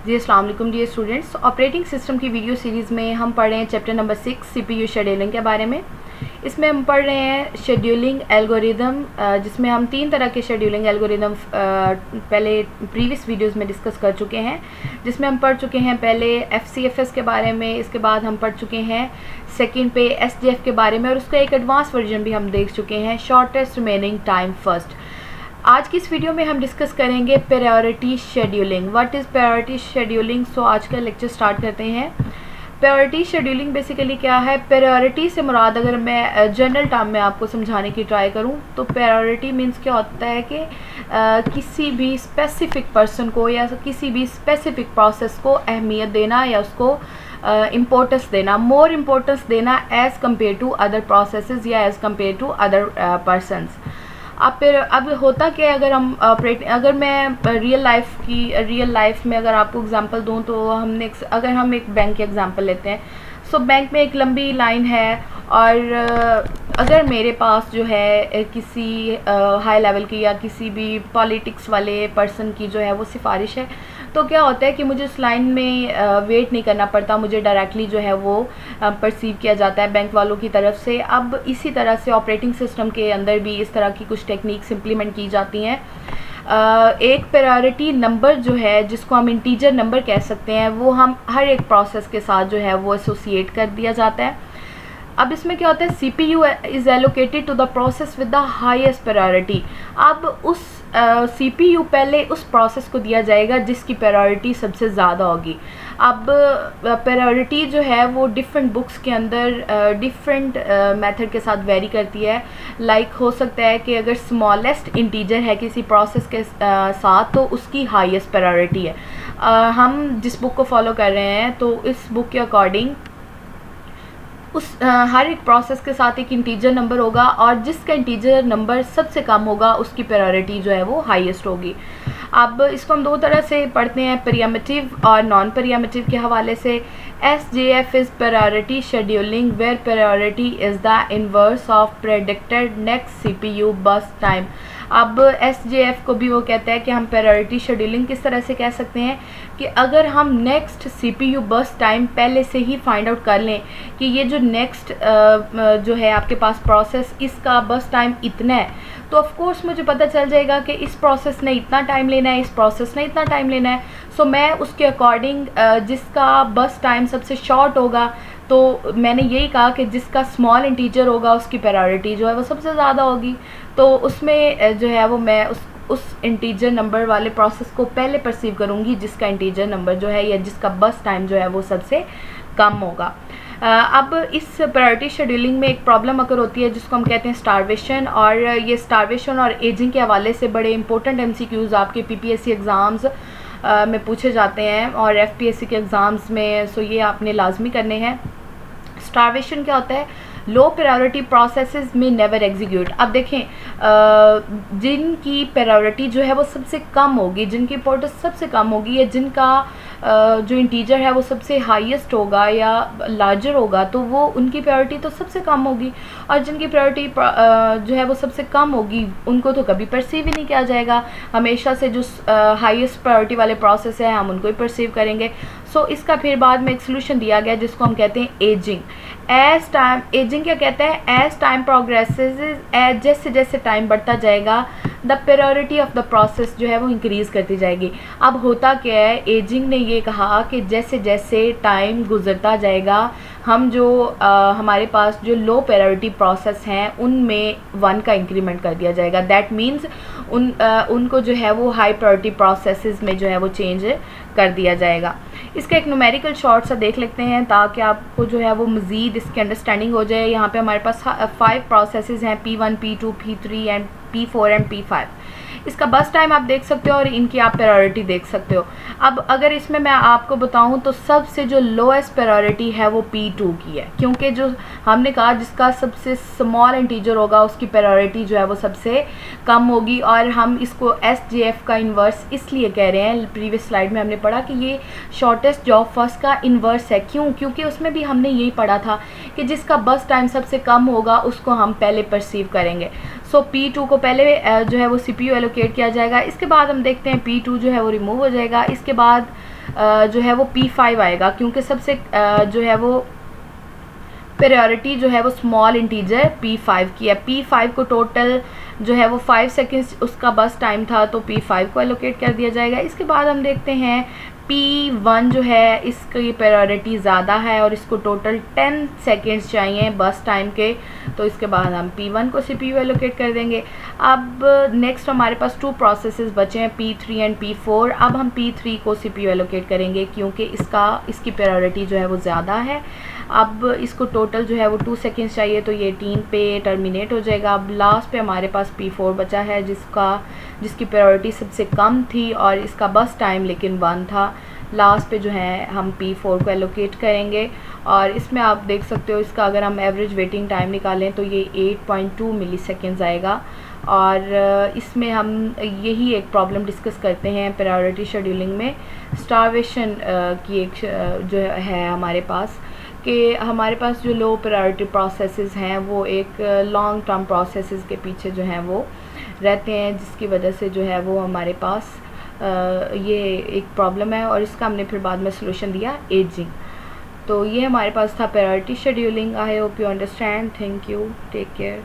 जी अस्सलाम वालेकुम dear students. Operating system की वीडियो सीरीज़ में हम पढ़ रहे हैं चैप्टर नंबर 6 सीपीयू शेड्यूलिंग के बारे में। इसमें हम पढ़ रहे हैं शेड्यूलिंग एल्गोरिदम, जिसमें हम 3 तरह के शेड्यूलिंग एल्गोरिदम पहले प्रीवियस वीडियोस में डिस्कस कर चुके हैं, जिसमें हम पढ़ चुके हैं पहले एफसीएफएस के बारे में, इसके बाद हम पढ़ चुके हैं सेकंड पे एसडीएफ के बारे में, और उसका एक एडवांस वर्जन भी हम देख चुके हैं, शॉर्टेस्ट रिमेनिंग टाइम फर्स्ट। आज की इस वीडियो में हम डिस्कस करेंगे priority scheduling. What is priority scheduling? So आज का लेक्चर स्टार्ट करते हैं। प्रायोरिटी शेड्यूलिंग बेसिकली क्या है? प्रायोरिटी से मुराद अगर मैं जनरल टर्म में आपको समझाने की ट्राई करूं तो प्रायोरिटी मीन्स क्या होता है कि किसी भी स्पेसिफिक पर्सन को या किसी भी स्पेसिफिक प्रोसेस को अहमियत देना या उसको इम्पोर्टेंस देना, मोर इम्पोर्टेंस देना as compare to other processes या as compare to other persons. अब होता क्या है, अगर मैं रियल लाइफ में अगर आपको एग्जांपल दूं तो अगर हम एक बैंक के एग्जांपल लेते हैं। सो बैंक में एक लंबी लाइन है और अगर मेरे पास जो है किसी हाई लेवल की या किसी भी पॉलिटिक्स वाले पर्सन की जो है वो सिफारिश है, तो क्या होता है कि मुझे उस लाइन में वेट नहीं करना पड़ता, मुझे डायरेक्टली जो है वो परसीव किया जाता है बैंक वालों की तरफ से। अब इसी तरह से ऑपरेटिंग सिस्टम के अंदर भी इस तरह की कुछ टेक्निक्स इम्प्लीमेंट की जाती हैं। एक प्रायोरिटी नंबर जो है, जिसको हम इंटीजर नंबर कह सकते हैं, वो हम हर एक प्रोसेस के साथ जो है वो एसोसिएट कर दिया जाता है। अब इसमें क्या होता है, CPU is allocated to the process with the highest priority. अब उस CPU पहले उस प्रोसेस को दिया जाएगा जिसकी प्रायोरिटी सबसे ज़्यादा होगी। अब प्रायोरिटी जो है वो डिफरेंट बुक्स के अंदर डिफरेंट मेथड के साथ वेरी करती है। लाइक हो सकता है कि अगर स्मॉलेस्ट इंटीजर है किसी प्रोसेस के साथ तो उसकी हाईएस्ट प्रायोरिटी है। हम जिस बुक को फॉलो कर रहे हैं तो इस बुक के अकॉर्डिंग हर एक प्रोसेस के साथ एक इंटीजर नंबर होगा और जिसका इंटीजर नंबर सबसे कम होगा उसकी प्रायोरिटी जो है वो हाईएस्ट होगी। अब इसको हम दो तरह से पढ़ते हैं, प्रीएम्प्टिव और नॉन प्रीएम्प्टिव के हवाले से। SJF is priority scheduling where priority is the inverse of predicted next CPU burst time. अब SJF को भी वो कहता है कि हम प्रायोरिटी शेड्यूलिंग किस तरह से कह सकते हैं कि अगर हम नेक्स्ट CPU बर्स्ट टाइम पहले से ही फाइंड आउट कर लें कि ये जो नेक्स्ट जो है आपके पास प्रोसेस, इसका बर्स्ट टाइम इतना है, तो ऑफ कोर्स मुझे पता चल जाएगा कि इस प्रोसेस ने इतना टाइम लेना है, इस प्रोसेस ने इतना टाइम लेना है। सो मैं उसके अकॉर्डिंग जिसका बर्स्ट टाइम सबसे शॉर्ट होगा, तो मैंने यही कहा कि जिसका स्मॉल इंटीजर होगा उसकी प्रायोरिटी जो है वो सबसे ज़्यादा होगी। तो उसमें जो है वो मैं उस इंटीजर नंबर वाले प्रोसेस को पहले परसीव करूँगी जिसका इंटीजर नंबर जो है या जिसका बर्स्ट टाइम जो है वो सबसे कम होगा। अब इस प्रायोरिटी शेड्यूलिंग में एक प्रॉब्लम अगर होती है जिसको हम कहते हैं स्टारवेशन, और ये स्टारवेशन और एजिंग के हवाले से बड़े इंपॉर्टेंट MCQs आपके PPSC एग्ज़ाम्स में पूछे जाते हैं और FPSC के एग्ज़ाम्स में, सो ये आपने लाजमी करने हैं। स्टारवेशन क्या होता है? लो प्रायोरिटी प्रोसेसेस में नेवर एग्जीक्यूट। अब देखें, जिनकी प्रायोरिटी जो है वो सबसे कम होगी, जिनकी इंपॉर्टेंस सबसे कम होगी, या जिनका जो इंटीजर है वो सबसे हाईएस्ट होगा या लार्जर होगा, तो वो उनकी प्रायोरिटी तो सबसे कम होगी, और जिनकी प्रायोरिटी जो है वो सबसे कम होगी उनको तो कभी परसीव ही नहीं किया जाएगा। हमेशा से जो हाईएस्ट प्रायोरिटी वाले प्रोसेस है हम उनको ही परसीव करेंगे। सो इसका फिर बाद में एक सोल्यूशन दिया गया जिसको हम कहते हैं एजिंग। एजिंग क्या कहता है? एज टाइम प्रोग्रेसेस, जैसे जैसे टाइम बढ़ता जाएगा the priority of the process जो है वो इंक्रीज़ करती जाएगी। अब होता क्या है, एजिंग ने ये कहा कि जैसे जैसे टाइम गुजरता जाएगा हम जो हमारे पास जो लो प्रायोरिटी प्रोसेस हैं उनमें 1 का इंक्रीमेंट कर दिया जाएगा। दैट मीन्स उनको जो है वो हाई प्रायोरिटी प्रोसेसेस में जो है वो चेंज कर दिया जाएगा। इसका एक न्यूमेरिकल शॉर्ट सा देख लेते हैं ताकि आपको जो है वो मज़ीद इसकी अंडरस्टैंडिंग हो जाए। यहाँ पे हमारे पास 5 प्रोसेसेस हैं, P1, P2, P3 and P4 and P5। इसका बस टाइम आप देख सकते हो और इनकी आप प्रायोरिटी देख सकते हो। अब अगर इसमें मैं आपको बताऊं तो सबसे जो लोएस्ट प्रायोरिटी है वो P2 की है, क्योंकि जो हमने कहा जिसका सबसे स्मॉल इंटीजर होगा उसकी प्रायोरिटी जो है वो सबसे कम होगी। और हम इसको SJF का इन्वर्स इसलिए कह रहे हैं, प्रीवियस स्लाइड में हमने पढ़ा कि ये शॉर्टेस्ट जॉब फर्स्ट का इन्वर्स है। क्यों? क्योंकि उसमें भी हमने यही पढ़ा था कि जिसका बस टाइम सबसे कम होगा उसको हम पहले परसीव करेंगे। सो P2 को पहले जो है वो CPU एलोकेट किया जाएगा। इसके बाद हम देखते हैं P2 जो है वो रिमूव हो जाएगा। इसके बाद जो है वो P5 आएगा, क्योंकि सबसे जो है वो प्रायोरिटी जो है वो स्मॉल इंटीजर P5 की है। P5 को टोटल जो है वो 5 सेकेंड्स उसका बस टाइम था, तो P5 को एलोकेट कर दिया जाएगा। इसके बाद हम देखते हैं P1 जो है इसकी प्रायोरिटी ज़्यादा है और इसको टोटल 10 सेकेंड्स चाहिए बस टाइम के, तो इसके बाद हम P1 को CPU एलोकेट कर देंगे। अब नेक्स्ट हमारे पास 2 प्रोसेसेस बचे हैं, P3 एंड P4। अब हम P3 को CPU एलोकेट करेंगे क्योंकि इसकी प्रायोरिटी जो है वो ज़्यादा है। अब इसको टोटल जो है वो 2 सेकेंड्स चाहिए, तो ये 3 पे टर्मिनेट हो जाएगा। अब लास्ट पे हमारे पास P4 बचा है जिसकी प्रायोरिटी सबसे कम थी और इसका बस टाइम लेकिन 1 था। लास्ट पे जो है हम P4 को एलोकेट करेंगे और इसमें आप देख सकते हो इसका अगर हम एवरेज वेटिंग टाइम निकालें तो ये 8.2 मिलीसेकेंड्स आएगा। और इसमें हम यही एक प्रॉब्लम डिस्कस करते हैं प्रायोरिटी शेड्यूलिंग में, स्टारवेशन की एक जो है हमारे पास, कि हमारे पास जो लो प्रायोरिटी प्रोसेसेस हैं वो एक लॉन्ग टर्म प्रोसेसेस के पीछे जो हैं वो रहते हैं, जिसकी वजह से जो है वो हमारे पास ये एक प्रॉब्लम है और इसका हमने फिर बाद में सलूशन दिया एजिंग। तो ये हमारे पास था priority scheduling. I hope you understand. Thank you, take care.